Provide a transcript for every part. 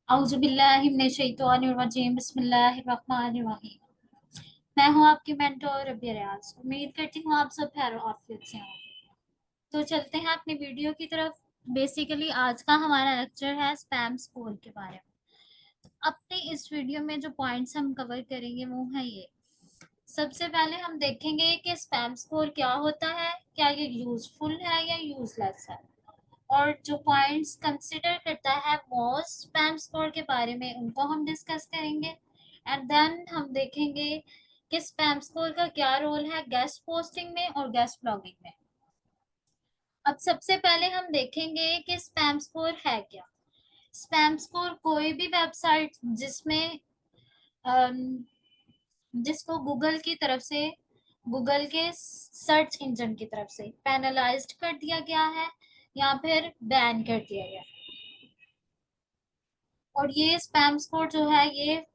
औज़ुबिल्लाहिमिनश्शैतानिर्रजीम बिस्मिल्लाहिर्रहमानिर्रहीम। मैं हूँ आपकी मेंटर रबिया रियाज। उम्मीद करती हूँ आप सब खैर आफियत से होंगे। तो चलते हैं अपनी वीडियो की तरफ। बेसिकली आज का हमारा लेक्चर है स्पैम स्कोर के बारे में। अपने इस वीडियो में जो पॉइंट्स हम कवर करेंगे वो है ये। सबसे पहले हम देखेंगे कि स्पैम स्कोर क्या होता है, क्या ये यूजफुल है या यूजलेस है, और जो पॉइंट्स कंसिडर करता है मोस्ट स्पैम स्कोर के बारे में उनको हम डिस्कस करेंगे। एंड देन हम देखेंगे कि स्पैम स्कोर का क्या रोल है गेस्ट पोस्टिंग में और गेस्ट ब्लॉगिंग में। अब सबसे पहले हम देखेंगे कि स्पैम स्कोर है क्या। स्पैम स्कोर कोई भी वेबसाइट जिसमें जिसको गूगल की तरफ से, गूगल के सर्च इंजन की तरफ से पैनलाइज्ड कर दिया गया है या फिर बैन कर दिया गया है। और ये स्पैम स्कोर जो है ये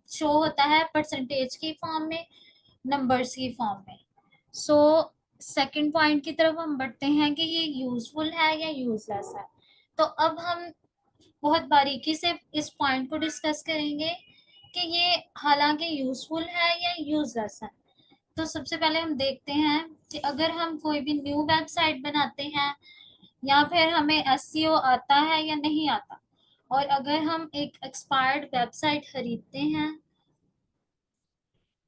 शो होता है परसेंटेज की फॉर्म में, नंबर्स की फॉर्म में। सो सेकंड पॉइंट की तरफ हम बढ़ते हैं कि ये यूजफुल है या यूजलेस है। तो अब हम बहुत बारीकी से इस पॉइंट को डिस्कस करेंगे कि ये हालांकि यूजफुल है या यूजलेस है। तो सबसे पहले हम देखते हैं कि अगर हम कोई भी न्यू वेबसाइट बनाते हैं या फिर हमें एसईओ आता है या नहीं आता, और अगर हम एक एक्सपायर्ड वेबसाइट खरीदते हैं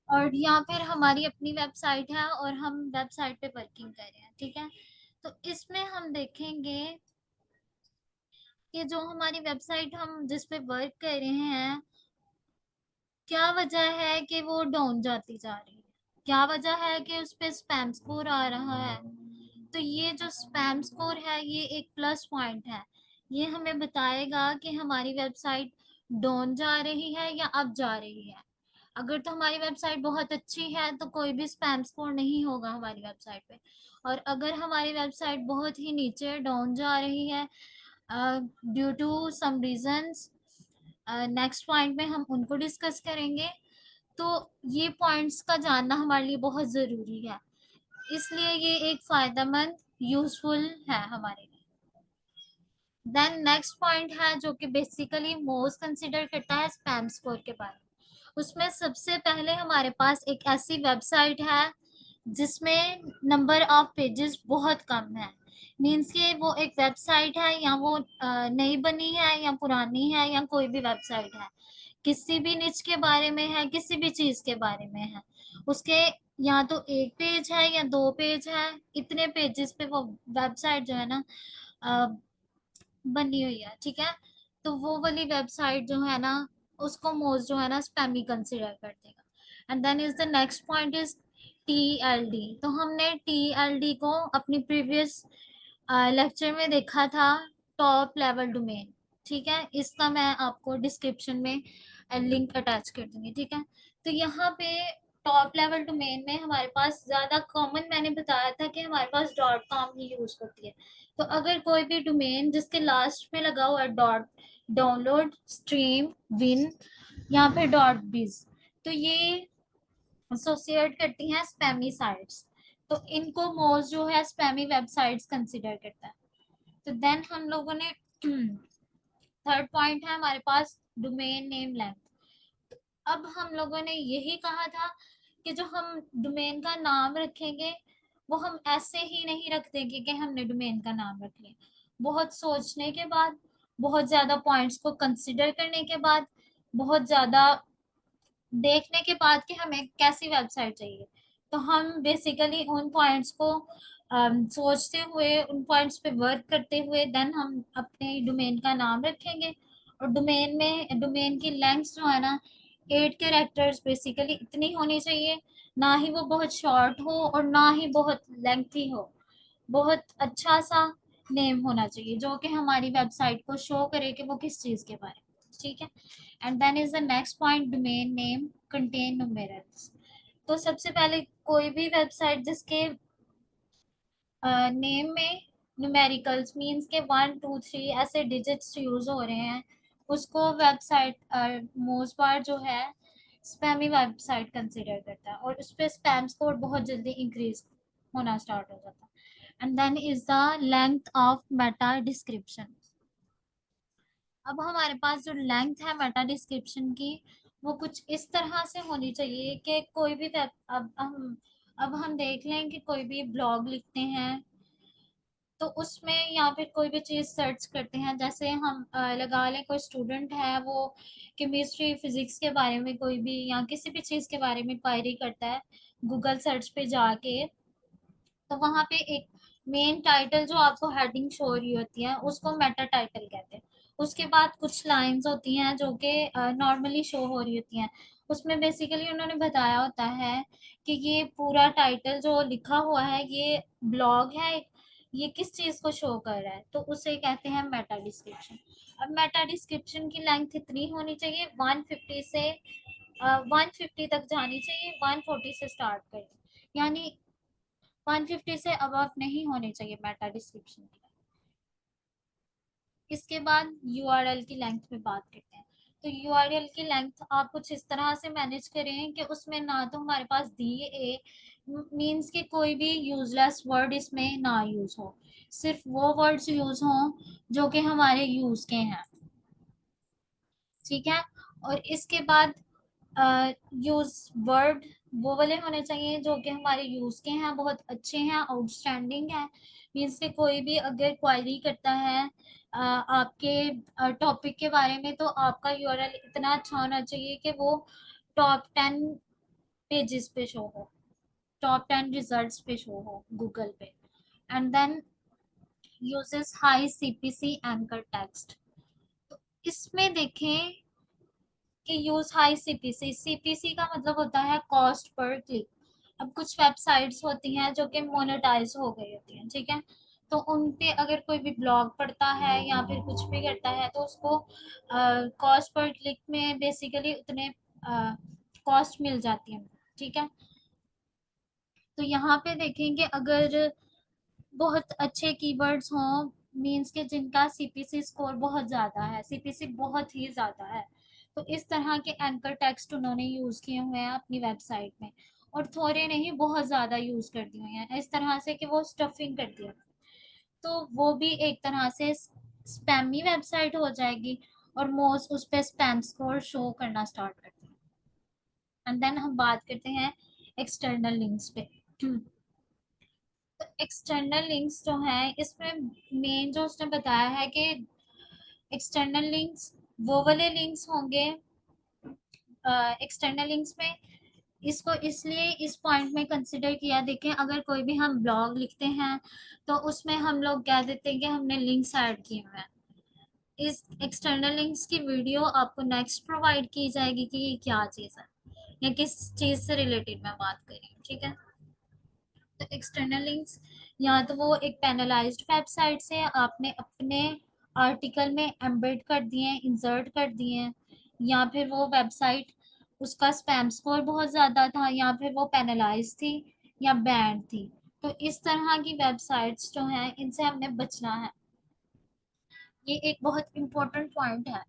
और या फिर हमारी अपनी वेबसाइट है और हम वेबसाइट पे वर्किंग कर रहे हैं, ठीक है। तो इसमें हम देखेंगे कि जो हमारी वेबसाइट हम जिस पे वर्क कर रहे हैं, क्या वजह है कि वो डाउन जाती जा रही है, क्या वजह है कि उस पे स्पैम स्कोर आ रहा है। तो ये जो स्पैम स्कोर है ये एक प्लस पॉइंट है। ये हमें बताएगा कि हमारी वेबसाइट डाउन जा रही है या अप जा रही है। अगर तो हमारी वेबसाइट बहुत अच्छी है तो कोई भी स्पैम स्कोर नहीं होगा हमारी वेबसाइट पे। और अगर हमारी वेबसाइट बहुत ही नीचे डाउन जा रही है due to some reasons, next point में हम उनको डिस्कस करेंगे। तो ये पॉइंट्स का जानना हमारे लिए बहुत ज़रूरी है, इसलिए ये एक फ़ायदेमंद यूज़फुल है हमारे लिए। देन नेक्स्ट पॉइंट है जो कि बेसिकली मोस्ट कंसिडर करता है स्पैम स्कोर के बारे में। उसमें सबसे पहले हमारे पास एक ऐसी वेबसाइट है जिसमें नंबर ऑफ पेजेस बहुत कम है। मीन्स कि वो एक वेबसाइट है या वो नई बनी है या पुरानी है या कोई भी वेबसाइट है, किसी भी निच के बारे में है, किसी भी चीज के बारे में है, उसके या तो एक पेज है या दो पेज है, इतने पेजेस पे वो वेबसाइट जो है ना बनी हुई है, ठीक है। तो वो वाली वेबसाइट जो है ना उसको मोस्ट जो है ना स्पैमी कंसिडर कर देगा। And then is the next point is TLD. तो हमने टीएलडी को अपनी प्रीवियस लेक्चर में देखा था, टॉप लेवल डोमेन, ठीक है। इसका मैं आपको डिस्क्रिप्शन में लिंक अटैच कर दूंगी, ठीक है। तो यहाँ पे टॉप लेवल डोमेन में हमारे पास ज्यादा कॉमन मैंने बताया था कि हमारे पास डॉट कॉम ही यूज होती है। तो अगर कोई भी डोमेन जिसके लास्ट में लगा हुआ है डॉट, डाउनलोड, स्ट्रीम, विन या फिर डॉट बिज, तो ये एसोसिएट करती हैं स्पैमी साइट्स। तो इनको मोस्ट जो है स्पैमी वेबसाइट्स कंसिडर करता है। तो देन हम लोगों ने थर्ड पॉइंट है हमारे पास डोमेन नेम लेंथ। अब हम लोगों ने यही कहा था कि जो हम डोमेन का नाम रखेंगे वो हम ऐसे ही नहीं रख देंगे कि हमने डोमेन का नाम रख लिया। बहुत सोचने के बाद, बहुत ज्यादा पॉइंट्स को कंसिडर करने के बाद, बहुत ज्यादा देखने के बाद कि हमें कैसी वेबसाइट चाहिए, तो हम बेसिकली उन पॉइंट्स को सोचते हुए, उन पॉइंट्स पे वर्क करते हुए देन हम अपने डोमेन का नाम रखेंगे। और डोमेन में डोमेन की लेंथ जो है ना 8 कैरेक्टर्स बेसिकली इतनी होनी चाहिए, ना ही वो बहुत शॉर्ट हो और ना ही बहुत लेंथी हो। बहुत अच्छा सा नेम होना चाहिए जो कि हमारी वेबसाइट को शो करे कि वो किस चीज़ के बारे में, ठीक है। And then is the next point domain name contain numerals. तो सबसे पहले कोई भी वेबसाइट जिसके नेम में न्यूमेरिकल्स मींस के 1 2 3 ऐसे डिजिट्स यूज हो रहे हैं, उसको वेबसाइट मोस्ट बार जो है स्पैमी वेबसाइट कंसिडर करता है और उस पर स्पैम स्कोर बहुत जल्दी इंक्रीज होना स्टार्ट हो जाता है। And then is the length of meta description. अब हमारे पास जो लेंथ है मेटा डिस्क्रिप्शन की, वो कुछ इस तरह से होनी चाहिए कि कोई भी वेब, अब हम देख लें कि कोई भी ब्लॉग लिखते हैं तो उसमें या फिर कोई भी चीज़ सर्च करते हैं, जैसे हम लगा लें कोई स्टूडेंट है, वो केमिस्ट्री फिजिक्स के बारे में कोई भी या किसी भी चीज़ के बारे में क्वायरी करता है गूगल सर्च पे जाके, तो वहां पे एक मेन टाइटल जो आपको हेडिंग शो हो रही होती है उसको मेटा टाइटल कहते हैं। उसके बाद कुछ लाइंस होती हैं जो कि नॉर्मली शो हो रही होती हैं, उसमें बेसिकली उन्होंने बताया होता है कि ये पूरा टाइटल जो लिखा हुआ है ये ब्लॉग है, ये किस चीज को शो कर रहा है, तो उसे कहते हैं मेटा डिस्क्रिप्शन। अब मेटा डिस्क्रिप्शन की लेंथ इतनी होनी चाहिए 150 से 150 तक जानी चाहिए, 140 से स्टार्ट करें, यानी 150 से अबव नहीं होने चाहिए मेटा डिस्क्रिप्शन की। इसके बाद यूआरएल की लेंथ पे बात करते हैं। तो यूआरएल की लेंथ आप कुछ इस तरह से मैनेज करें कि उसमें ना तो हमारे पास दिए ए मीन्स के कोई भी यूजलेस वर्ड इसमें ना यूज हो, सिर्फ वो वर्ड्स यूज हों जो कि हमारे यूज के हैं, ठीक है। और इसके बाद यूज वर्ड वो वाले होने चाहिए जो कि हमारे यूज के हैं, बहुत अच्छे हैं, आउटस्टैंडिंग है। मीन्स के कोई भी अगर क्वायरी करता है आपके टॉपिक के बारे में, तो आपका यूआरएल इतना अच्छा होना चाहिए कि वो टॉप 10 पेजेस पे शो हो, टॉप 10 रिजल्ट्स पे शो हो गूगल पे। And then uses high CPC anchor text. तो इसमें देखें कि यूज हाई सीपीसी, सीपीसी का मतलब होता है कॉस्ट पर क्लिक। अब कुछ वेबसाइट्स होती हैं जो कि मोनेटाइज हो गई होती हैं, ठीक है, तो उन पे अगर कोई भी ब्लॉग पढ़ता है या फिर कुछ भी करता है तो उसको कॉस्ट पर क्लिक में बेसिकली उतने कॉस्ट मिल जाती है, ठीक है। तो यहाँ पे देखेंगे अगर बहुत अच्छे कीवर्ड्स हों, मीन्स के जिनका सीपीसी स्कोर बहुत ज़्यादा है, सीपीसी बहुत ही ज़्यादा है, तो इस तरह के एंकर टेक्स्ट उन्होंने यूज़ किए हुए हैं अपनी वेबसाइट में, और थोड़े नहीं बहुत ज़्यादा यूज़ कर दिए हुए हैं इस तरह से कि वो स्टफिंग कर दिया, तो वो भी एक तरह से स्पैमी वेबसाइट हो जाएगी, और मोस्ट उस पर स्पैम स्कोर शो करना स्टार्ट करते हैं। एंड देन हम बात करते हैं एक्सटर्नल लिंक्स पे। तो एक्सटर्नल लिंक्स जो है इसमें मेन जो उसने बताया है कि एक्सटर्नल लिंक्स वो वाले लिंक्स होंगे एक्सटर्नल लिंक्स में, इसको इसलिए इस पॉइंट में कंसिडर किया, देखें अगर कोई भी हम ब्लॉग लिखते हैं तो उसमें हम लोग कह देते हैं कि हमने लिंक्स ऐड किए हुए हैं, इस एक्सटर्नल लिंक्स की वीडियो आपको नेक्स्ट प्रोवाइड की जाएगी कि ये क्या चीज़ है या किस चीज़ से रिलेटेड मैं बात कर रही हूँ, ठीक है। तो एक्सटर्नल लिंक्स या तो वो एक पैनलाइज्ड वेबसाइट से आपने अपने आर्टिकल में एम्बेड कर दिए, इंसर्ट कर दिए, या फिर वो वेबसाइट उसका स्पैम स्कोर बहुत ज़्यादा था, या फिर वो पैनलाइज थी या बैंड थी। तो इस तरह की वेबसाइट्स जो हैं इनसे हमने बचना है, ये एक बहुत इंपॉर्टेंट पॉइंट है।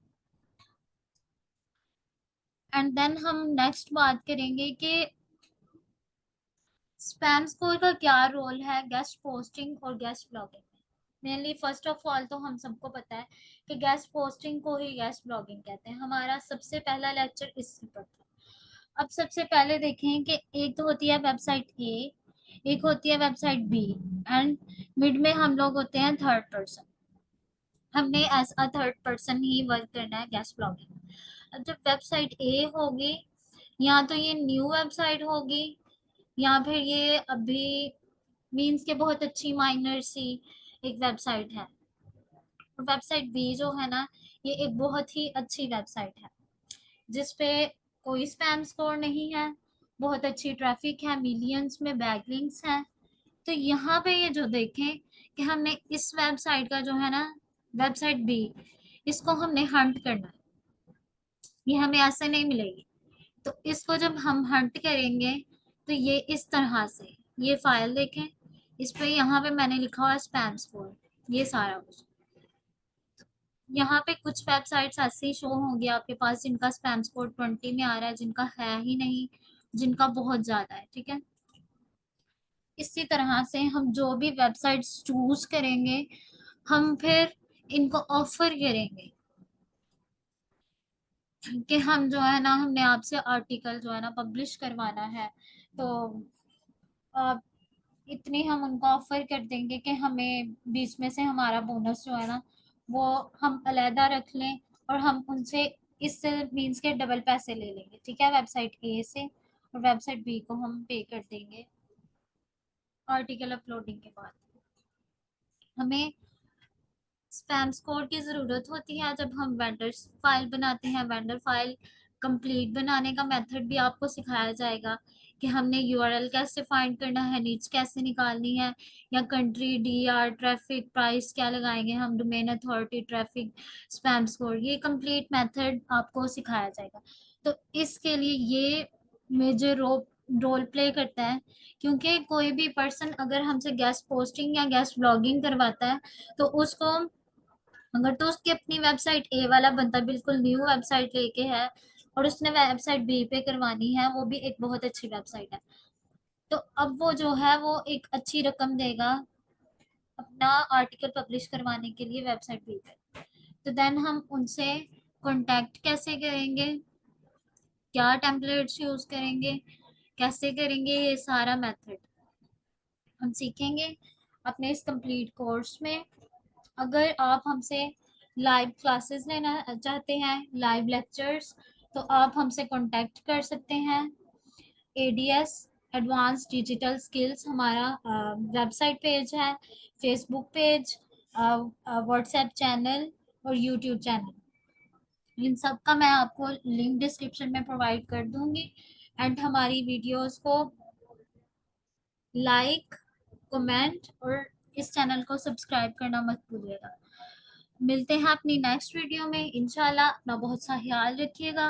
एंड देन हम नेक्स्ट बात करेंगे कि स्पैम स्कोर का क्या रोल है गेस्ट पोस्टिंग और गेस्ट ब्लॉगिंग में। मेनली फर्स्ट ऑफ ऑल तो हम सबको पता है कि गेस्ट पोस्टिंग को ही गेस्ट ब्लॉगिंग कहते हैं, हमारा सबसे पहला लेक्चर इसी पर था। अब सबसे पहले देखें कि एक तो होती है वेबसाइट ए, एक होती है वेबसाइट बी, एंड मिड में हम लोग होते हैं थर्ड पर्सन, हमने एज अ थर्ड पर्सन ही वर्क करना है गेस्ट ब्लॉगिंग। अब जब वेबसाइट ए होगी, या तो ये न्यू वेबसाइट होगी या फिर ये अभी मीन्स के बहुत अच्छी माइनर सी एक वेबसाइट है। वेबसाइट बी जो है ना, ये एक बहुत ही अच्छी वेबसाइट है जिसपे कोई स्पैम स्कोर नहीं है, बहुत अच्छी ट्रैफिक है, मिलियंस में बैकलिंक्स हैं। तो यहाँ पे ये जो देखें कि हमने इस वेबसाइट का जो है ना, वेबसाइट बी, इसको हमने हंट करना है, ये हमें ऐसे नहीं मिलेगी। तो इसको जब हम हंट करेंगे तो ये इस तरह से, ये फाइल देखें, इस पे यहाँ पे मैंने लिखा हुआ है स्पैम स्कोर, ये सारा कुछ। यहाँ पे कुछ वेबसाइट्स ऐसी शो होंगी आपके पास जिनका स्पैम स्कोर 20 में आ रहा है, जिनका है ही नहीं, जिनका बहुत ज्यादा है, ठीक है। इसी तरह से हम जो भी वेबसाइट्स चूज करेंगे, हम फिर इनको ऑफर करेंगे, कि हम जो है ना, हमने आपसे आर्टिकल जो है ना पब्लिश करवाना है, तो आप इतनी हम उनको ऑफर कर देंगे कि हमें बीच में से हमारा बोनस जो है ना वो हम अलहदा रख लें, और हम उनसे इस मीन्स के डबल पैसे ले लेंगे, ठीक है, वेबसाइट ए से, और वेबसाइट बी को हम पे कर देंगे आर्टिकल अपलोडिंग के बाद। हमें स्पैम स्कोर की ज़रूरत होती है जब हम वेंडर फाइल बनाते हैं। वेंडर फाइल कंप्लीट बनाने का मेथड भी आपको सिखाया जाएगा कि हमने यूआरएल कैसे फाइंड करना है, नीच कैसे निकालनी है, या कंट्री, डीआर, ट्रैफिक, प्राइस क्या लगाएंगे हम, domain authority, traffic, spam score, ये कंप्लीट मेथड आपको सिखाया जाएगा। तो इसके लिए ये मेजर रोल प्ले करता है, क्योंकि कोई भी पर्सन अगर हमसे गेस्ट पोस्टिंग या गेस्ट ब्लॉगिंग करवाता है, तो उसको, अगर तो उसकी अपनी वेबसाइट ए वाला बंदा बिल्कुल न्यू वेबसाइट लेके है और उसने वेबसाइट बी पे करवानी है, वो भी एक बहुत अच्छी वेबसाइट है, तो अब वो जो है वो एक अच्छी रकम देगा अपना आर्टिकल पब्लिश करवाने के लिए वेबसाइट बी पे। तो देन हम उनसे कांटेक्ट कैसे करेंगे, क्या टेम्पलेट्स यूज करेंगे, कैसे करेंगे, ये सारा मेथड हम सीखेंगे अपने इस कंप्लीट कोर्स में। अगर आप हमसे लाइव क्लासेस लेना चाहते हैं, लाइव लेक्चर्स, तो आप हमसे कांटेक्ट कर सकते हैं। एडीएस एडवांस डिजिटल स्किल्स हमारा वेबसाइट पेज है, फेसबुक पेज, व्हाट्सएप चैनल और यूट्यूब चैनल, इन सब का मैं आपको लिंक डिस्क्रिप्शन में प्रोवाइड कर दूंगी। एंड हमारी वीडियोस को लाइक, कमेंट और इस चैनल को सब्सक्राइब करना मत भूलिएगा। मिलते हैं अपनी नेक्स्ट वीडियो में इंशाल्लाह। अपना बहुत सा ख्याल रखिएगा।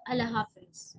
अल्लाह हाफिज।